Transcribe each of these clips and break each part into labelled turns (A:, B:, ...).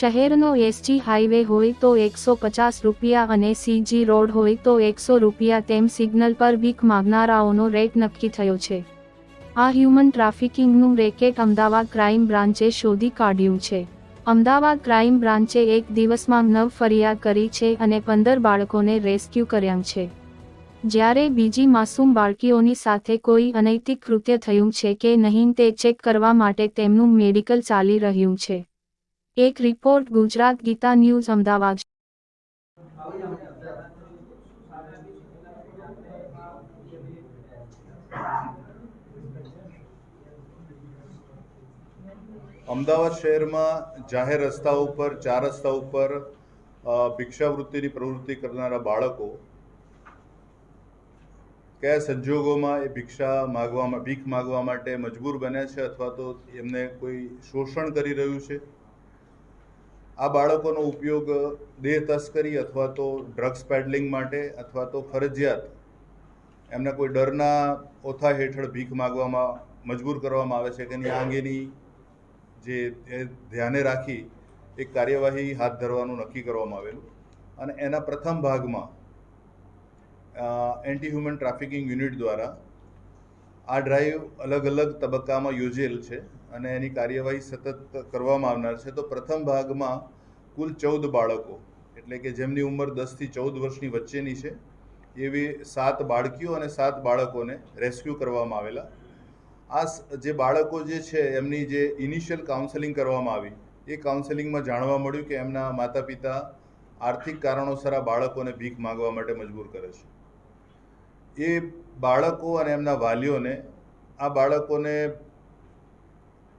A: શહેરનો SG highway હોય તો 150 રૂપિયા અને સીજી રોડ હોય તો 100 રૂપિયા તેમ સિગ્નલ પર ભીખ માગનારાઓનો રેટ નક્કી થયો છે। આ હ્યુમન ટ્રાફિકિંગનું રેકેટ અમદાવાદ ક્રાઇમ બ્રાન્ચે શોધી કાઢ્યું છે। અમદાવાદ ક્રાઇમ બ્રાન્ચે એક દિવસમાં 9 ફરિયાદ કરી છે અને 15 બાળકોને રેસ્ક્યુ કર્યા છે। જ્યારે બીજી માસૂમ બાળકીઓની સાથે કોઈ અનૈતિક કૃત્ય થયું છે કે નહીં તે ચેક કરવા માટે તેમનું મેડિકલ ચાલી રહ્યું છે। એક રિપોર્ટ ગુજરાત ગીતા ન્યૂઝ અમદાવાદ।
B: અમદાવાદ શહેરમાં જાહેર રસ્તાઓ પર 4 રસ્તાઓ પર ભિક્ષાવૃત્તિની પ્રવૃત્તિ કરનારા બાળકો કયા સંજોગોમાં એ ભીખ માગવા માટે મજબૂર બન્યા છે અથવા તો એમને કોઈ શોષણ કરી રહ્યું છે। આ બાળકોનો ઉપયોગ દેહ તસ્કરી અથવા તો ડ્રગ્સ પેડલિંગ માટે અથવા તો ફરજિયાત એમને કોઈ ડરના ઓથા હેઠળ ભીખ માગવામાં મજબૂર કરવામાં આવે છે કે આ અંગેની જે ધ્યાને રાખી એક કાર્યવાહી હાથ ધરવાનું નક્કી કરવામાં આવેલું અને એના પ્રથમ ભાગમાં એન્ટી હ્યુમન ટ્રાફિકિંગ યુનિટ દ્વારા આ ડ્રાઈવ અલગ અલગ તબક્કામાં યોજેલ છે અને એની કાર્યવાહી સતત કરવામાં આવનાર છે। તો પ્રથમ ભાગમાં કુલ 14 બાળકો એટલે કે જેમની ઉંમર 10 થી 14 વર્ષની વચ્ચેની છે એવી 7 બાળકીઓ અને 7 બાળકોને રેસ્ક્યુ કરવામાં આવેલા। આ જે બાળકો જે છે એમની જે ઇનિશિયલ કાઉન્સેલિંગ કરવામાં આવી એ કાઉન્સેલિંગમાં જાણવા મળ્યું કે એમના માતા પિતા આર્થિક કારણોસર આ બાળકોને ભીખ માગવા માટે મજબૂર કરે છે। એ બાળકો અને એમના વાલીઓને આ બાળકોને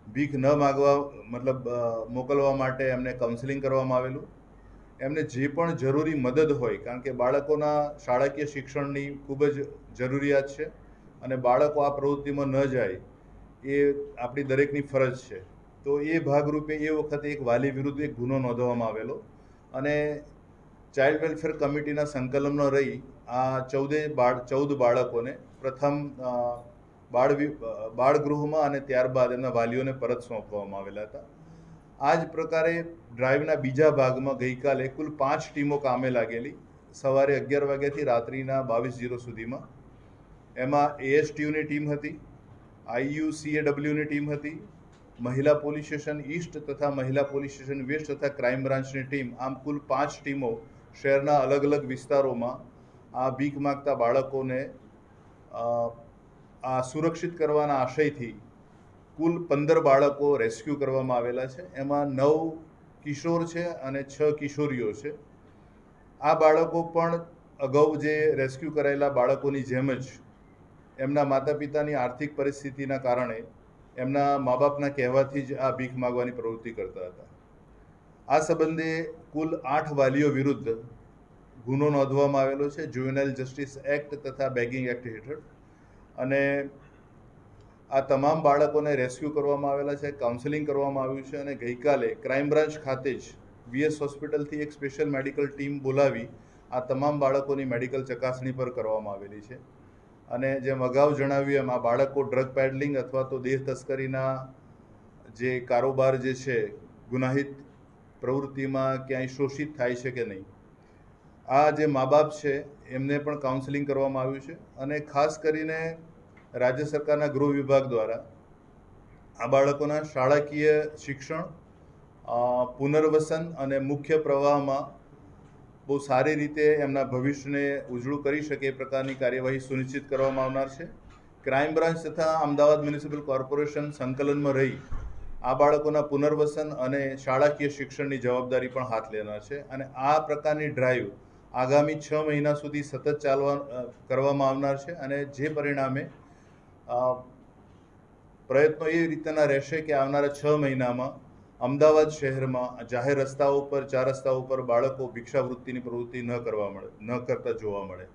B: ભીખ ન માગવા મોકલવા માટે એમને કાઉન્સેલિંગ કરવામાં આવેલું। એમને જે પણ જરૂરી મદદ હોય કારણ કે બાળકોના શાળાકીય શિક્ષણની ખૂબ જ જરૂરિયાત છે અને બાળકો આ પ્રવૃત્તિમાં ન જાય એ આપણી દરેકની ફરજ છે। તો એ ભાગરૂપે એ વખતે એક વાલી વિરુદ્ધ એક ગુનો નોંધવામાં આવેલો અને ચાઇલ્ડ વેલફેર કમિટીના સંકલનમાં રહી આ 14 બાળકોને પ્રથમ બાળગૃહમાં અને ત્યારબાદ એમના વાલીઓને પરત સોંપવામાં આવેલા હતા। આ જ પ્રકારે ડ્રાઈવના બીજા ભાગમાં ગઈકાલે કુલ 5 ટીમો કામે લાગેલી સવારે 11 વાગ્યાથી રાત્રિના 22:00 સુધીમાં। એમાં ASTUની ટીમ હતી, IUCAWની ટીમ હતી, મહિલા પોલીસ સ્ટેશન ઈસ્ટ તથા મહિલા પોલીસ સ્ટેશન વેસ્ટ તથા ક્રાઇમ બ્રાન્ચની ટીમ, આમ કુલ 5 ટીમો શહેરના અલગ અલગ વિસ્તારોમાં આ ભીખ માગતા બાળકોને આ સુરક્ષિત કરવાના આશયથી કુલ 15 બાળકો રેસ્ક્યુ કરવામાં આવેલા છે। એમાં 9 કિશોર છે અને 6 કિશોરીઓ છે। આ બાળકો પણ અગાઉ જે રેસ્ક્યુ કરાયેલા બાળકોની જેમ જ એમના માતા પિતાની આર્થિક પરિસ્થિતિના કારણે એમના મા બાપના કહેવાથી જ આ ભીખ માગવાની પ્રવૃત્તિ કરતા હતા। આ સંબંધે કુલ 8 વાલીઓ વિરુદ્ધ ગુનો નોંધવામાં આવેલો છે જુવેનાઇલ જસ્ટિસ એક્ટ તથા બેગિંગ એક્ટ હેઠળ અને આ તમામ બાળકોને રેસ્ક્યુ કરવામાં આવેલા છે, કાઉન્સેલિંગ કરવામાં આવ્યું છે અને ગઈકાલે ક્રાઇમ બ્રાન્ચ ખાતે જ VS હોસ્પિટલથી એક સ્પેશિયલ મેડિકલ ટીમ બોલાવી આ તમામ બાળકોની મેડિકલ ચકાસણી પર કરવામાં આવેલી છે અને જેમ અગાઉ જણાવ્યું એમ આ બાળકો ડ્રગ પેડલિંગ અથવા તો દેહ તસ્કરીના જે કારોબાર જે છે ગુનાહિત પ્રવૃત્તિમાં ક્યાંય શોષિત થાય છે કે નહીં આ જે મા બાપ છે એમને પણ કાઉન્સેલિંગ કરવામાં આવ્યું છે અને ખાસ કરીને રાજ્ય સરકારના ગૃહ વિભાગ દ્વારા આ બાળકોના શાળાકીય શિક્ષણ પુનર્વસન અને મુખ્ય પ્રવાહમાં બહુ સારી રીતે એમના ભવિષ્યને ઉજળું કરી શકે એ પ્રકારની કાર્યવાહી સુનિશ્ચિત કરવામાં આવનાર છે। ક્રાઇમ બ્રાન્ચ તથા અમદાવાદ મ્યુનિસિપલ કોર્પોરેશન સંકલનમાં રહી આ બાળકોના પુનર્વસન અને શાળાકીય શિક્ષણની જવાબદારી પણ હાથ લેનાર છે અને આ પ્રકારની ડ્રાઈવ આગામી 6 મહિના સુધી સતત કરવામાં આવનાર છે અને જે પરિણામે પ્રયત્નો એ રીતના રહેશે કે આવનારા 6 મહિનામાં અમદાવાદ શહેરમાં જાહેર રસ્તાઓ પર 4 રસ્તાઓ પર બાળકો ભિક્ષાવૃત્તિની પ્રવૃત્તિ ન કરતા જોવા મળે।